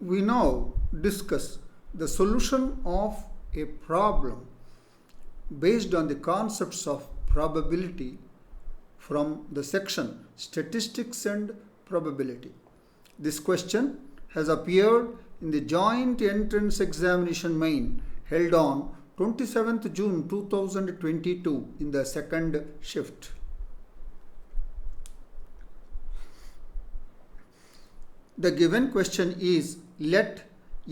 We now discuss the solution of a problem based on the concepts of probability from the section Statistics and Probability. This question has appeared in the Joint Entrance Examination Main held on 27th June 2022 in the second shift. The given question is, let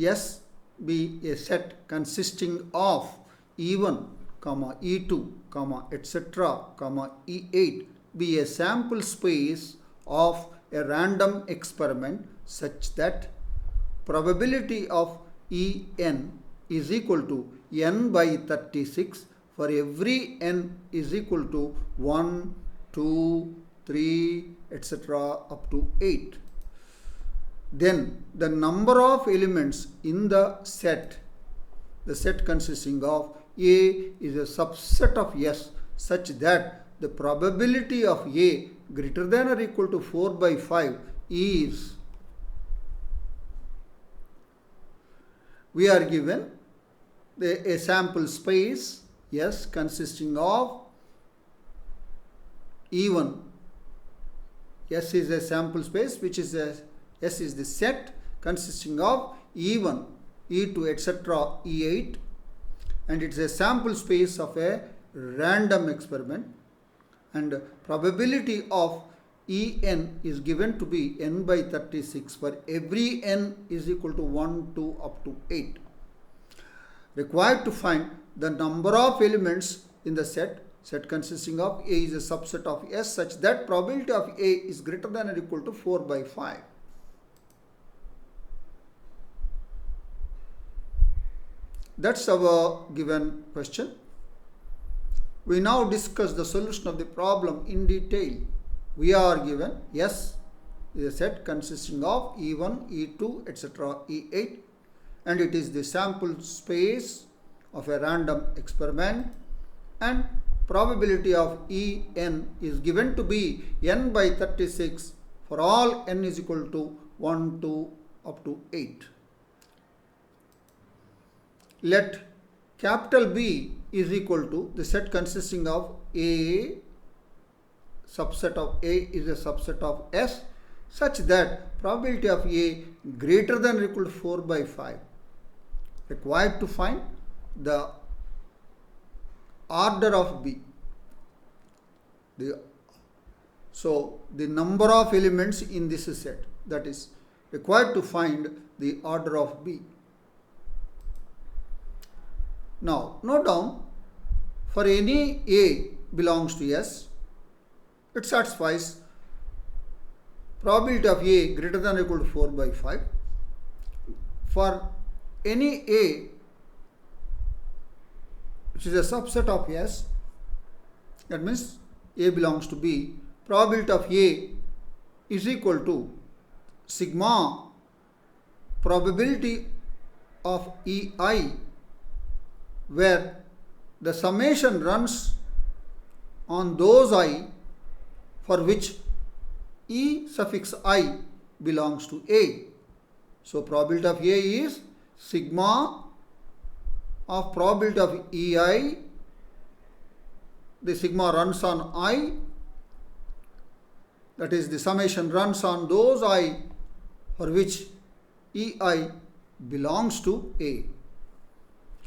S be a set consisting of E1, E2, etc., E8 be a sample space of a random experiment such that probability of En is equal to n by 36 for every n is equal to 1, 2, 3, etc. up to 8. Then the number of elements in the set consisting of A is a subset of S such that the probability of A greater than or equal to 4 by 5 is, we are given a sample space S consisting of E1. S is a sample space which is S is the set consisting of E1, E2, etc., E8, and it's a sample space of a random experiment, and probability of En is given to be n by 36 for every n is equal to 1, 2 up to 8. Required to find the number of elements in the set consisting of A is a subset of S such that probability of A is greater than or equal to 4 by 5. That's our given question. We now discuss the solution of the problem in detail. We are given S is a set consisting of E1, E2, etc., E8, and it is the sample space of a random experiment, and probability of En is given to be n by 36 for all n is equal to 1, 2 up to 8. Let capital B is equal to the set consisting of A, subset of A is a subset of S such that probability of A greater than or equal to 4 by 5. Required to find the order of B. So the number of elements in this set, that is required to find the order of B. Now, note down, for any A belongs to S, it satisfies probability of A greater than or equal to 4 by 5. For any A which is a subset of S, that means A belongs to B, probability of A is equal to sigma probability of EI, where the summation runs on those I for which E suffix I belongs to A. So probability of A is sigma of probability of EI, the sigma runs on I, that is the summation runs on those I for which EI belongs to A.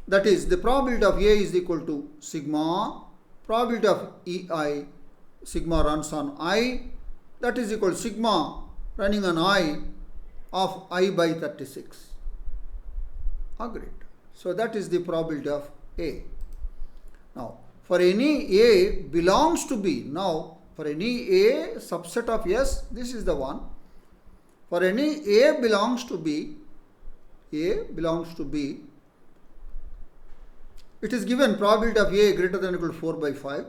That is, the probability of A is equal to sigma probability of EI, sigma runs on I, that is equal to sigma running on I of I by 36. Agreed. So that is the probability of A. Now, for any A belongs to B, now for any A subset of S, this is the one. For any A belongs to B, it is given probability of A greater than or equal to 4 by 5.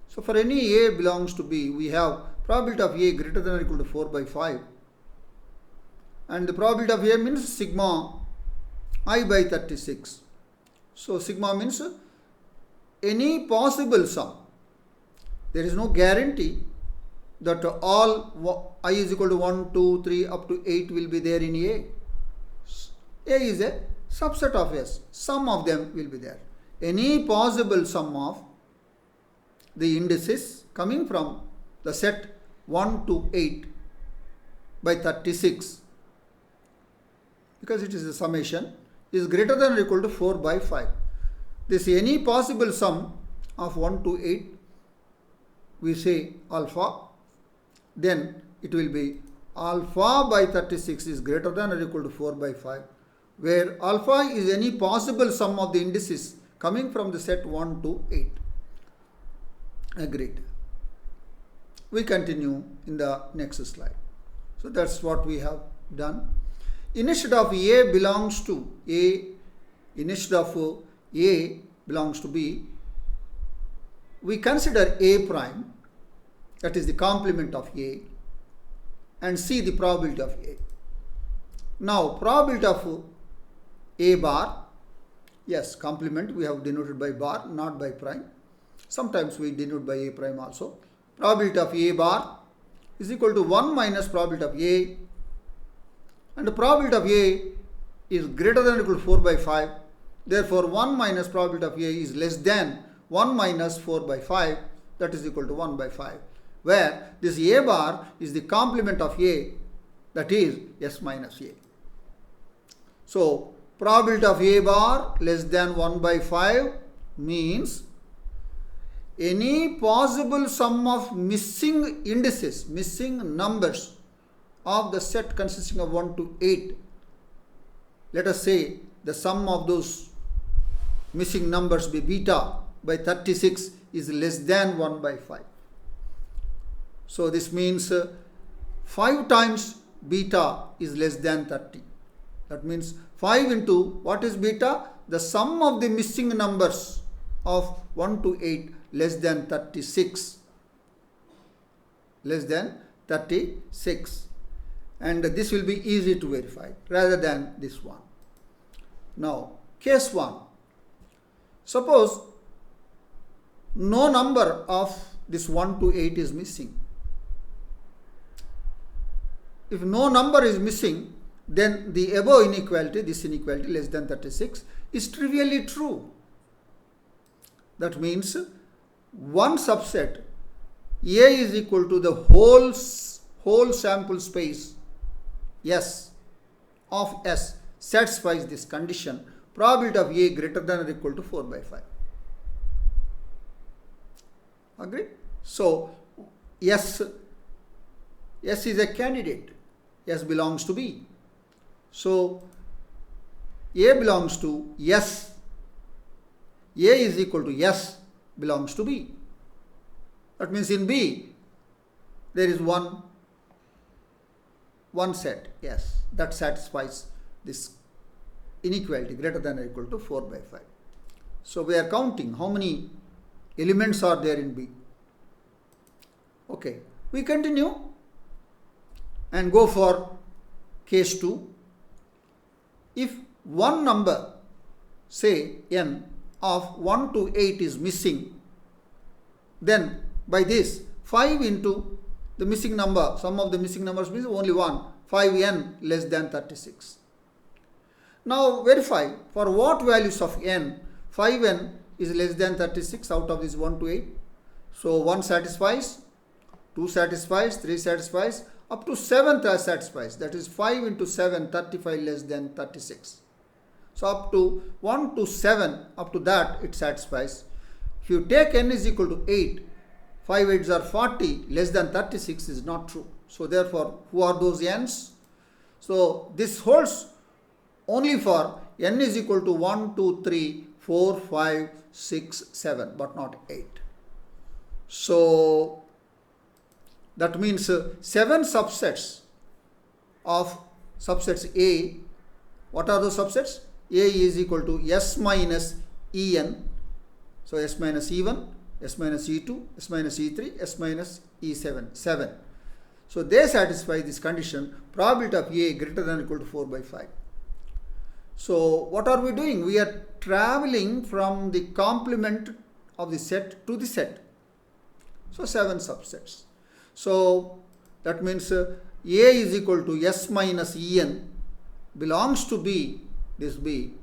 So for any A belongs to B, we have probability of A greater than or equal to 4 by 5. And the probability of A means sigma I by 36. So sigma means any possible sum. There is no guarantee that all I is equal to 1, 2, 3 up to 8 will be there in A. A is a subset of S. Sum of them will be there. Any possible sum of the indices coming from the set 1 to 8 by 36, because it is a summation, is greater than or equal to 4 by 5. This any possible sum of 1 to 8, we say alpha, then it will be alpha by 36 is greater than or equal to 4 by 5, where alpha is any possible sum of the indices coming from the set 1 to 8. Agreed. We continue in the next slide. So that's what we have done. Instead of A belongs to A, instead of A belongs to B, we consider A prime, that is the complement of A, and see the probability of A. Now, probability of A bar, yes, complement we have denoted by bar, not by prime. Sometimes we denote by A prime also. Probability of A bar is equal to 1 minus probability of A, and the probability of A is greater than or equal to 4 by 5. Therefore, 1 minus probability of A is less than 1 minus 4 by 5, that is equal to 1 by 5, where this A bar is the complement of A, that is S minus A. So, probability of A bar less than 1 by 5 means any possible sum of missing indices, missing numbers of the set consisting of 1 to 8. Let us say the sum of those missing numbers be beta by 36 is less than 1 by 5. So this means 5 times beta is less than 30. That means 5 into what is beta? The sum of the missing numbers of 1 to 8 less than 36. Less than 36. And this will be easy to verify rather than this one. Now, case 1. Suppose no number of this 1 to 8 is missing. If no number is missing, then the above inequality, this inequality less than 36, is trivially true. That means one subset A is equal to the whole sample space S of S satisfies this condition. Probability of A greater than or equal to 4 by 5. Agreed? So S is a candidate. S belongs to B. So A belongs to S. A is equal to S belongs to B. That means in B there is one set, yes, that satisfies this inequality greater than or equal to 4 by 5. So we are counting how many elements are there in B. Okay, we continue and go for case 2. If one number, say n, of 1 to 8 is missing, then by this 5 into the missing number, sum of the missing numbers means only 1, 5n less than 36. Now verify for what values of n 5n is less than 36 out of this 1 to 8. So 1 satisfies, 2 satisfies, 3 satisfies, up to 7 satisfies. That is 5 into 7, 35 less than 36. So up to 1 to 7, up to that it satisfies. If you take n is equal to 8, 5 8s are 40, less than 36 is not true. So therefore, who are those n's? So this holds only for n is equal to 1, 2, 3, 4, 5, 6, 7, but not 8. So that means 7 subsets of subsets A. What are those subsets? A is equal to S minus En. So S minus E1, S minus E2, S minus E3, S minus E7, 7. So they satisfy this condition, probability of A greater than or equal to 4 by 5. So what are we doing? We are traveling from the complement of the set to the set. So 7 subsets. So that means A is equal to S minus En belongs to B this B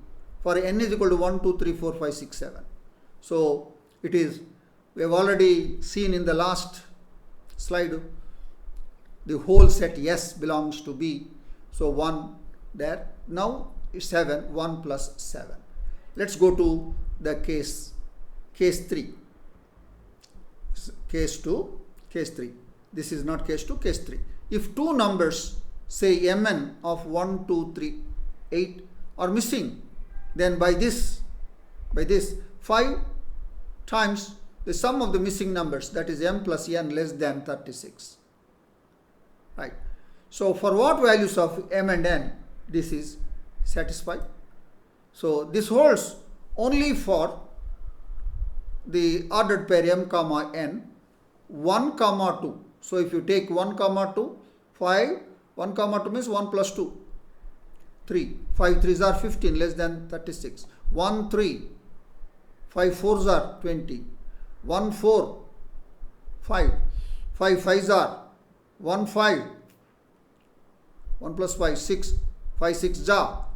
for n is equal to 1, 2, 3, 4, 5, 6, 7. So it is, we have already seen in the last slide, the whole set S belongs to B. So 1 there. Now 7, 1 plus 7. Let's go to the case 3. Case 2, case 3. This is not case 2, case 3. If two numbers, say mn of 1, 2, 3, 8 are missing, then by this 5 times the sum of the missing numbers, that is m plus n less than 36. Right. So for what values of m and n this is satisfied? So this holds only for the ordered pair m comma n, 1 comma 2. So if you take 1 comma 2, 5, 1 comma 2 means 1 plus 2, 3. 5 3s are 15 less than 36. 1 3, 5 4s are 20. 1 4, 5. 5 5s are 1 5. 1 plus 5, 6. 5 6 are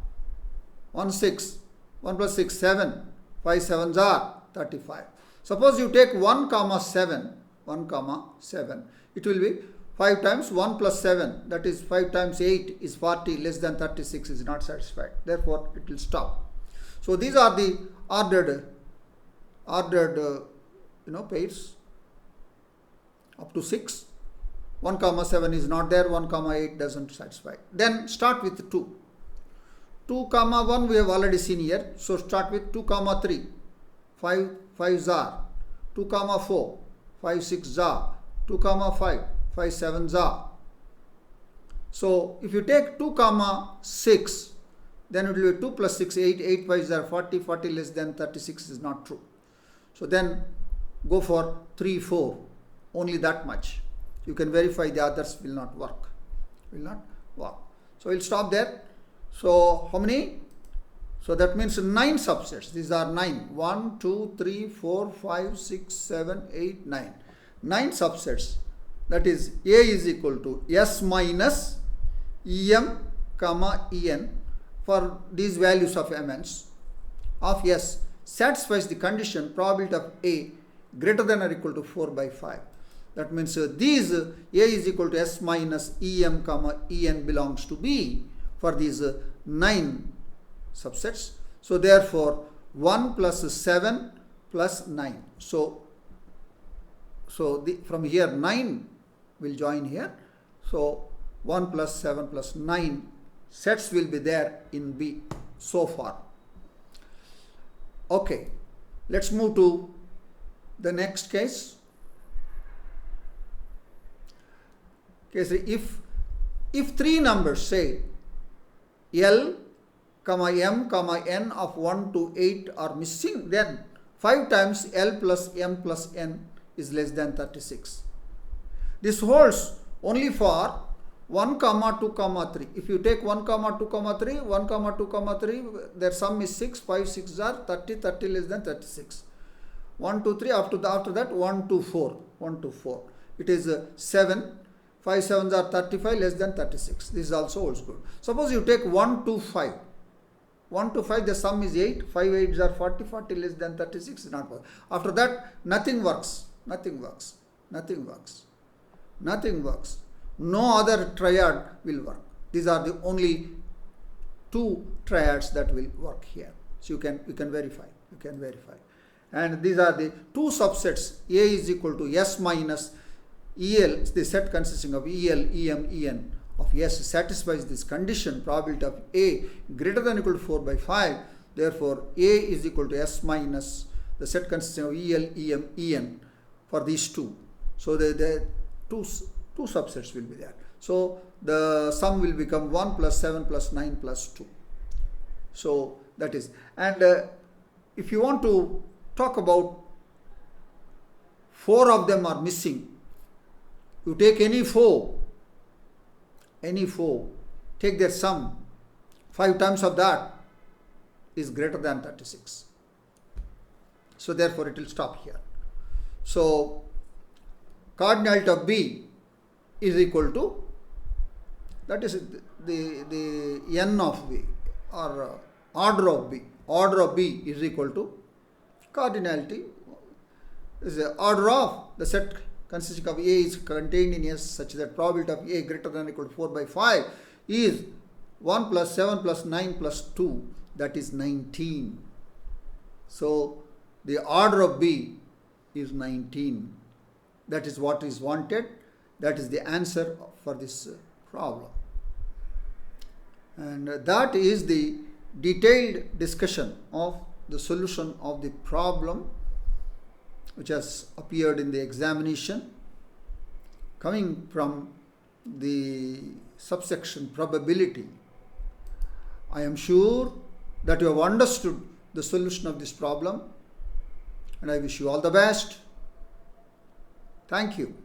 1 6. 1 plus 6, 7. 5 7s are 35. Suppose you take 1 comma 7. 1 comma 7. It will be 5 times 1 plus 7. That is 5 times 8 is 40. Less than 36 is not satisfied. Therefore, it will stop. So these are the ordered pairs up to 6. 1 comma 7 is not there. 1 comma 8 doesn't satisfy. Then start with 2. 2 comma 1 we have already seen here. So start with 2 comma 3. 5 5s are. 2 comma 4. 5 6s are. 2 comma 5. 5 7s are. So if you take 2 comma 6, then it will be 2 plus 6, 8. 8 5s are 40. 40 less than 36 is not true. So then go for 3 4. Only that much. You can verify the others will not work. Will not work. So we'll stop there. So how many? So that means 9 subsets. These are 9. 1, 2, 3, 4, 5, 6, 7, 8, 9. 9 subsets. That is A is equal to S minus EM comma EN for these values of MNs of S satisfies the condition probability of A greater than or equal to 4 by 5. That means these A is equal to S minus EM comma EN belongs to B for these 9 subsets. So therefore 1 plus 7 plus 9. So from here 9 will join here. So 1 plus 7 plus 9 sets will be there in B so far. Okay, let's move to the next case. Case if 3 numbers, say L comma M comma N of 1 to 8 are missing, then 5 times L plus M plus N is less than 36. This holds only for 1 comma 2 comma 3. If you take 1 comma 2 comma 3, 1 comma 2 comma 3, their sum is 6. 5 6 are 30. 30 less than 36. 1 2 3 after that 1 2 4. 1 2 4. It is 7. 5 7s are 35 less than 36. This is also holds good. Suppose you take 1 2 5. 1 to 5 the sum is 8. 5 8s are 40. 40 less than 36 is not work. After that nothing works. Nothing works. Nothing works. Nothing works. No other triad will work. These are the only 2 triads that will work here. So you can verify. You can verify. And these are the 2 subsets. A is equal to S minus EL. The set consisting of EL, EM, EN of S satisfies this condition. Probability of A greater than or equal to 4 by 5. Therefore, A is equal to S minus the set consisting of EL, EM, EN for these 2. So the two subsets will be there. So the sum will become 1 plus 7 plus 9 plus 2. So that is. And if you want to talk about 4 of them are missing, you take any 4, take their sum, 5 times of that is greater than 36. So therefore it will stop here. So cardinality of B is equal to, that is the n of B or order of B. Order of B is equal to cardinality. This is the order of the set consisting of A is contained in S such that probability of A greater than or equal to 4 by 5 is 1 plus 7 plus 9 plus 2, that is 19. So the order of B is 19. That is what is wanted. That is the answer for this problem. And that is the detailed discussion of the solution of the problem which has appeared in the examination, coming from the subsection probability. I am sure that you have understood the solution of this problem, and I wish you all the best. Thank you.